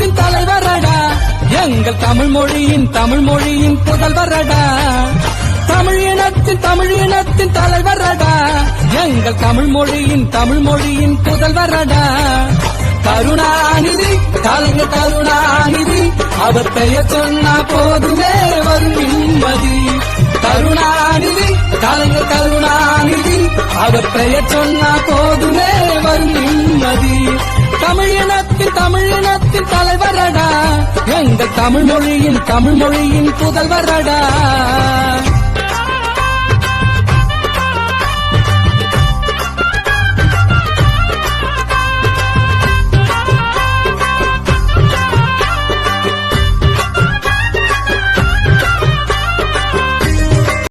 இனத்தின் தலைவரடா, எங்கள் தமிழ் மொழியின் புதல்வரடா. தமிழ் இனத்தின் தலைவரடா, எங்கள் தமிழ் மொழியின் புதல்வரடா. கருணாநிதி, கலைஞர் கருணாநிதி, அவர் பெயர் சொன்னா போதுமே வரும் நிம்மதி. கருணாநிதி, கலைஞர் கருணாநிதி, அவர் பெயர் சொன்னா போதுமே வரும் நிம்மதி. தமிழ் இனத்தின் தலைவரடா, எங்கள் தமிழ் மொழியின் புதல்வரடா.